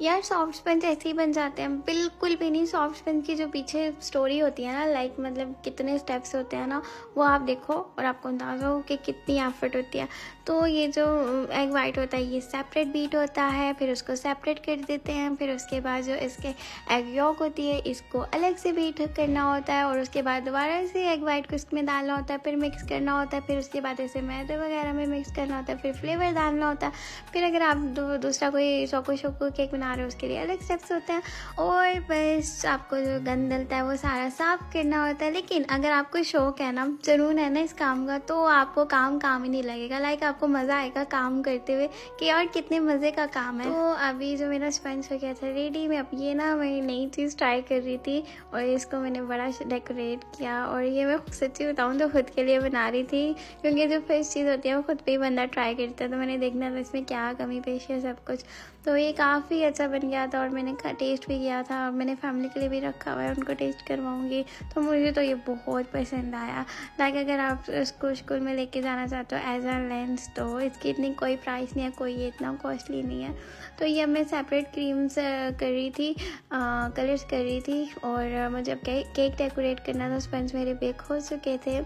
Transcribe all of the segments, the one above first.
यार soft sponge ऐसे ही बन जाते हैं, बिल्कुल भी नहीं। सॉफ्ट स्पंज की जो पीछे स्टोरी होती है ना, लाइक मतलब कितने स्टेप्स होते हैं ना, वो आप देखो और आपको अंदाज़ा हो कि कितनी एफर्ट होती है। तो ये जो एग वाइट होता है ये सेपरेट बीट होता है, फिर उसको सेपरेट कर देते हैं। फिर उसके बाद जो इसके एग यॉक होती है इसको अलग से बीट करना होता है, और उसके बाद दोबारा से एग वाइट को इसमें डालना होता है, फिर मिक्स करना होता है। फिर उसके बाद इसे मैदे वगैरह में मिक्स करना होता है, फिर फ्लेवर डालना होता है। फिर अगर आप दूसरा कोई चोको केक बना रहे हो उसके लिए अलग स्टेप्स होते हैं, और बस आपको जो गंद डलता है वो सारा साफ करना होता है। लेकिन अगर आपको शौक है ना, जुनून है ना इस काम का, तो आपको काम ही नहीं लगेगा। लाइक आपको मज़ा आएगा काम करते हुए कि यार कितने मज़े का काम है। तो अभी जो मेरा स्पंज हो गया था रेडी, मैं अब ये ना मैं नई चीज़ ट्राई कर रही थी, और इसको मैंने बड़ा डेकोरेट किया। और ये मैं सच्ची बताऊँ तो खुद के लिए बना रही थी, क्योंकि जो फर्स्ट चीज़ होती है वो खुद पे ही बंदा ट्राई करता है, तो मैंने देखना था इसमें क्या कमी पेशी है सब कुछ। तो ये काफ़ी अच्छा बन गया था, और मैंने टेस्ट भी किया था, और मैंने फैमिली के लिए भी रखा हुआ है, उनको टेस्ट करवाऊंगी। तो मुझे तो ये बहुत पसंद आया। लाइक अगर आप इसको स्कूल में लेके जाना चाहते हो एज अ लंच, तो इसकी इतनी कोई प्राइस नहीं है, कोई ये इतना कॉस्टली नहीं है। तो ये मैं सेपरेट क्रीम्स कर रही थी, कलर्स कर रही थी, और मुझे अब केक डेकोरेट करना था। स्पंज मेरे बेक हो चुके थे,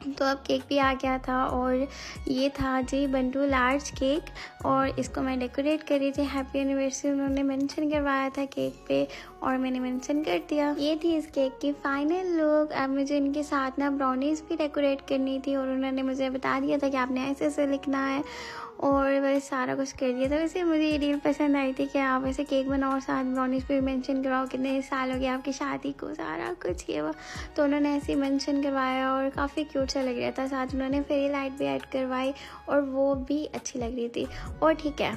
तो अब केक भी आ गया था, और ये था जी बंटू लार्ज केक, और इसको मैं डेकोरेट कर रही थी। हैप्पी एनिवर्सरी उन्होंने मेंशन करवाया था केक पे, और मैंने मेंशन कर दिया। ये थी इस केक की फाइनल लुक। अब मुझे इनके साथ ना ब्राउनीज भी डेकोरेट करनी थी, और उन्होंने मुझे बता दिया था कि आपने ऐसे ऐसे लिखना है, और बस सारा कुछ कर दिया था। वैसे मुझे ये डील पसंद आई थी कि आप ऐसे केक बनाओ और साथ ब्राउनीज पे मेंशन करवाओ कितने साल हो गए आपकी शादी को, सारा कुछ ये वो। तो उन्होंने ऐसे ही मेंशन करवाया, और काफ़ी क्यूट सा लग रहा था। साथ उन्होंने फेरी लाइट भी ऐड करवाई, और वो भी अच्छी लग रही थी। और ठीक है,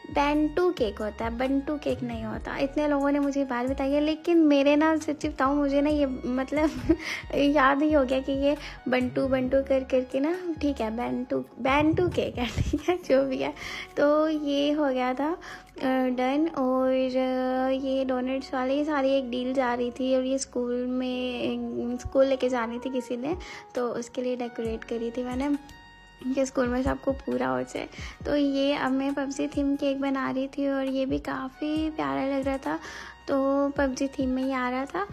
बेंटू केक होता है, बंटू केक नहीं होता। इतने लोगों ने मुझे बात बताई है, लेकिन मेरे ना सच्ची बताऊँ मुझे ना ये मतलब याद ही हो गया कि ये बंटू बंटू करके ना, ठीक है बेंटू केक है, ठीक है जो भी है। तो ये हो गया था डन। और ये डोनट्स वाली ये सारी एक डील जा रही थी, और ये स्कूल लेके जानी थी किसी ने, तो उसके लिए डेकोरेट करी थी मैंने कि स्कूल में सबको पूरा हो जाए। तो ये अब मैं पबजी थीम केक बना रही थी, और ये भी काफ़ी प्यारा लग रहा था, तो पबजी थीम में ही आ रहा था।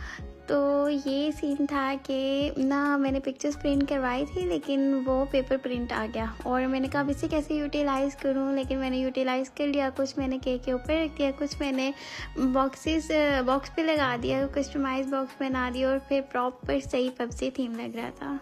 तो ये सीन था कि ना मैंने पिक्चर्स प्रिंट करवाई थी, लेकिन वो पेपर प्रिंट आ गया, और मैंने कहा अब इसे कैसे यूटिलाइज़ करूँ। लेकिन मैंने यूटिलाइज़ कर लिया, कुछ मैंने केक के ऊपर रख दिया, कुछ मैंने बॉक्स पे लगा दिया, कस्टमाइज बॉक्स बना दिया, और फिर प्रॉपर सही पबजी थीम लग रहा था।